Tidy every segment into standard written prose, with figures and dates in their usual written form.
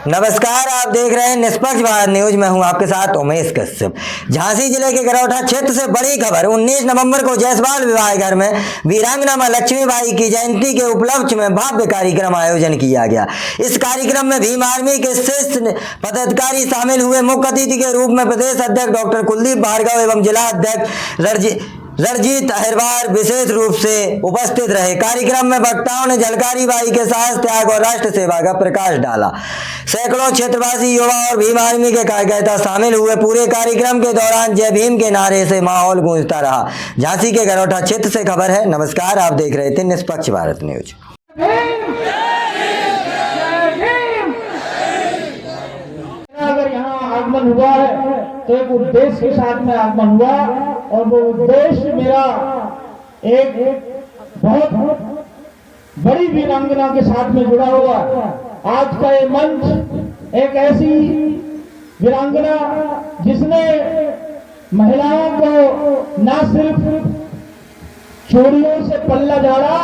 नमस्कार, आप देख रहे हैं निष्पक्ष भारत न्यूज। मैं हूं आपके साथ उमेश कश्यप। झांसी जिले के गरौठा क्षेत्र से बड़ी खबर। 19 नवंबर को जयसवाल विवाह घर में वीरांगना मां लक्ष्मीबाई की जयंती के उपलक्ष्य में भव्य कार्यक्रम आयोजन किया गया। इस कार्यक्रम में भीम आर्मी के शीर्ष पदाधिकारी शामिल हुए। मुख्य अतिथि के रूप में प्रदेश अध्यक्ष डॉक्टर कुलदीप भार्गव एवं जिला अध्यक्ष रणजीत अहिरवार विशेष रूप से उपस्थित रहे। कार्यक्रम में वक्ताओं ने झलकारी बाई के साहस, त्याग और राष्ट्र सेवा का प्रकाश डाला। सैकड़ों क्षेत्रवासी, युवा और भीम आर्मी के कार्यकर्ता शामिल हुए। पूरे कार्यक्रम के दौरान जय भीम के नारे से माहौल गूंजता रहा। झांसी के गरौठा क्षेत्र से खबर है। नमस्कार, आप देख रहे थे निष्पक्ष भारत न्यूज। अगर यहाँ आगमन हुआ है तो एक उद्देश्य के साथ में आगमन हुआ, और वो उद्देश्य मेरा एक बहुत बड़ी वीरांगना के साथ में जुड़ा हुआ। आज का ये मंच एक ऐसी वीरांगना जिसने महिलाओं को न सिर्फ चूड़ियों से पल्ला झाड़ा,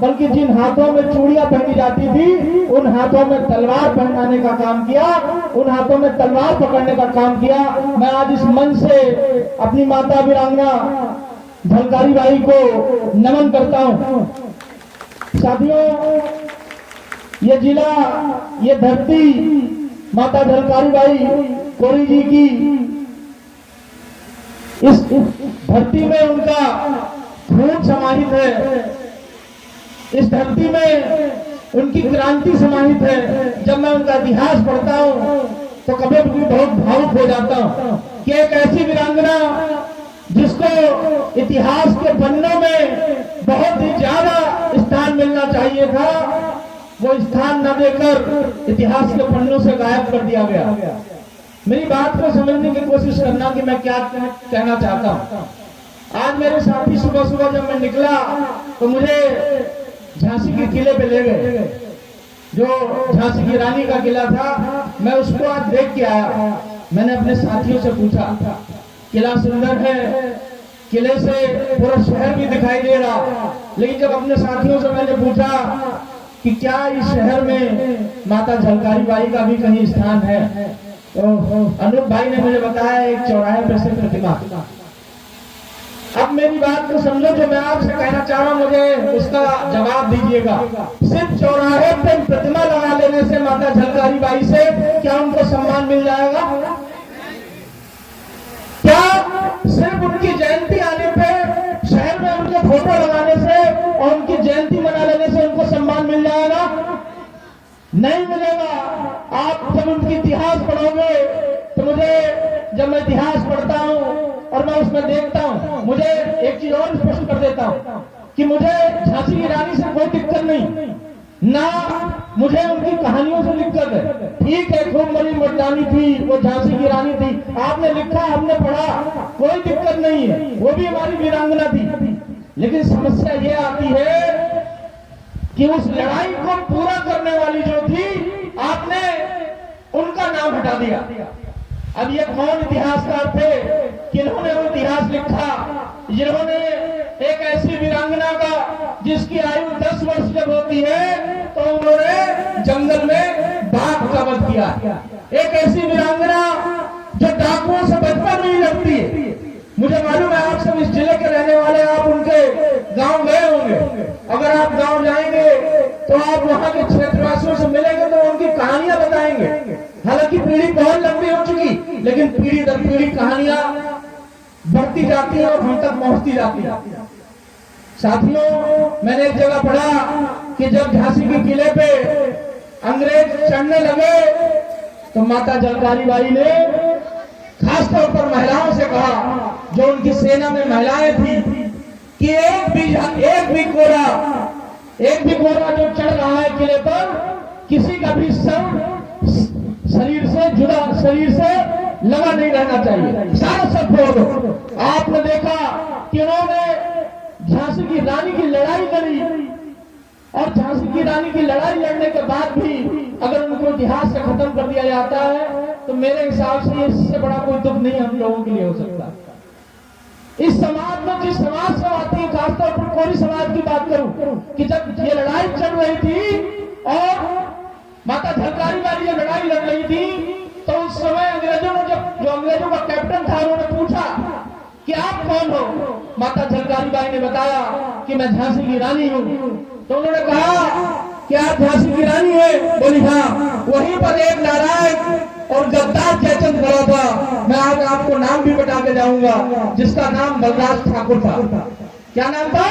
बल्कि जिन हाथों में चूड़ियां पहनी जाती थी उन हाथों में तलवार पहनाने का काम किया, उन हाथों में तलवार पकड़ने का काम किया। मैं आज इस मंच से अपनी माता वीरांगना झलकारी बाई को नमन करता हूं। साथियों, ये जिला, ये धरती माता झलकारी बाई कोरी जी की, इस धरती में उनका खून समाहित है। इस धरती में उनकी क्रांति समाहित है। जब मैं उनका इतिहास पढ़ता हूँ तो कभी भी बहुत भावुक हो जाता हूँ कि एक ऐसी वीरांगना जिसको इतिहास के पन्नों में बहुत ही ज्यादा स्थान मिलना चाहिए था, वो स्थान न देकर इतिहास के पन्नों से गायब कर दिया गया। मेरी बात को समझने की कोशिश करना कि मैं क्या कहना चाहता हूँ। आज मेरे साथी सुबह सुबह जब मैं निकला तो मुझे झांसी के किले पे ले गए। जो झांसी की रानी का किला था, मैं उसको आज देख के आया। मैंने अपने साथियों से पूछा, किला सुंदर है, किले से पूरा शहर भी दिखाई दे रहा, लेकिन जब अपने साथियों से मैंने पूछा कि क्या इस शहर में माता झलकारी बाई का भी कहीं स्थान है, तो अनूप भाई ने मुझे बताया एक चौराहे पे से प्रतिमा। अब मेरी बात को समझो, जो मैं आपसे कहना चाह रहा हूं, मुझे उसका जवाब दीजिएगा। सिर्फ चौराहे पे प्रतिमा लगा लेने से माता झलकारी बाई से क्या उनको सम्मान मिल जाएगा? क्या सिर्फ उनकी जयंती आने पे शहर में उनके फोटो लगाने से और उनकी जयंती मना लेने से उनको सम्मान मिल जाएगा? नहीं मिलेगा। आप जब उनकी इतिहास पढ़ोगे तो मुझे, जब मैं इतिहास पढ़ता हूँ और मैं उसमें देखता हूँ, मुझे एक चीज और स्पष्ट कर देता हूँ कि मुझे झांसी की रानी से कोई दिक्कत नहीं, ना मुझे उनकी कहानियों से दिक्कत है। ठीक है, खूब बड़ी मर्दानी थी, वो झांसी की रानी थी, आपने लिखा, हमने पढ़ा, कोई दिक्कत नहीं है, वो भी हमारी वीरांगना थी। लेकिन समस्या ये आती है कि उस लड़ाई को पूरा करने वाली जो थी, आपने उनका नाम हटा दिया। अब ये कौन इतिहासकार थे, किन्होंने वो इतिहास लिखा, जिन्होंने एक ऐसी वीरांगना का जिसकी आयु 10 वर्ष जब होती है तो उन्होंने जंगल में बाघ का वध किया। एक ऐसी वीरांगना जो डाकुओं से बचपन में ही लगती है। मुझे मालूम है आप सब इस जिले के रहने वाले, आप उनके गांव गए होंगे। अगर आप गांव जाएंगे तो आप वहां के क्षेत्रवासियों से मिलेंगे तो उनकी कहानियां बताएंगे। हालांकि पीढ़ी बहुत लंबी हो चुकी, लेकिन पीढ़ी दर पीढ़ी कहानियां बढ़ती जाती है और हम तक पहुंचती जाती है। साथियों, मैंने एक जगह पढ़ा कि जब झांसी के किले पे अंग्रेज चढ़ने लगे तो माता झलकारी बाई ने खासतौर पर महिलाओं से कहा, जो उनकी सेना में महिलाएं थी, कि एक भी कोरा जो चढ़ रहा है किले पर, किसी का भी शरीर से लगा नहीं रहना चाहिए, सारा सब फोड़ दो। आपने देखा कि उन्होंने झांसी की रानी की लड़ाई लड़ी, और झांसी की रानी की लड़ाई लड़ने के बाद भी अगर उनको इतिहास से खत्म कर दिया जाता है तो मेरे हिसाब से इससे बड़ा कोई दुख नहीं हम लोगों के लिए हो सकता। इस समाज में जिस समाज से आती है, खासतौर पर कोरी समाज की बात करूं, कि जब ये लड़ाई चल रही थी और माता झलकारी वाली ये लड़ाई लड़ कौन हो? माता झलकारी बाई ने बताया कि मैं झांसी की रानी हूँ। तो उन्होंने कहा कि आप झांसी की रानी है? बोली हाँ। वहीं पर एक नारायण और गद्दार जयचंद खड़ा था, मैं आज आपको नाम भी बता के जाऊंगा, जिसका नाम बलराज ठाकुर था। क्या नाम था?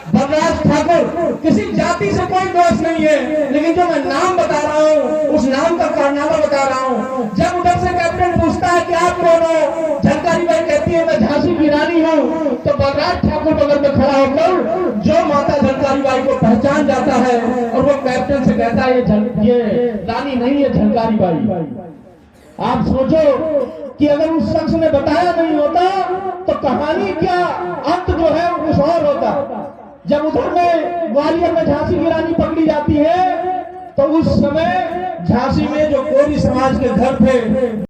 बलराज ठाकुर। किसी जाति से कोई दोष नहीं है, लेकिन जो मैं नाम बता रहा हूँ उस नाम का कारनामा बता रहा हूँ। जब उधर से कैप्टन पूछता है कि आप कौन हो, झलकारी बाई कहती है मैं झांसी की रानी हूँ, तो बलराज ठाकुर बगल में खड़ा होकर जो माता झलकारी बाई को पहचान जाता है और वो कैप्टन से कहता है ये रानी नहीं है, झलकारी बाई। आप सोचो कि अगर उस शख्स ने बताया नहीं होता तो कहानी क्या, अंत जो है वो कुछ और होता। जब उधर में ग्वालियर में झांसी की रानी पकड़ी जाती है तो उस समय झांसी में जो कोरी समाज के घर थे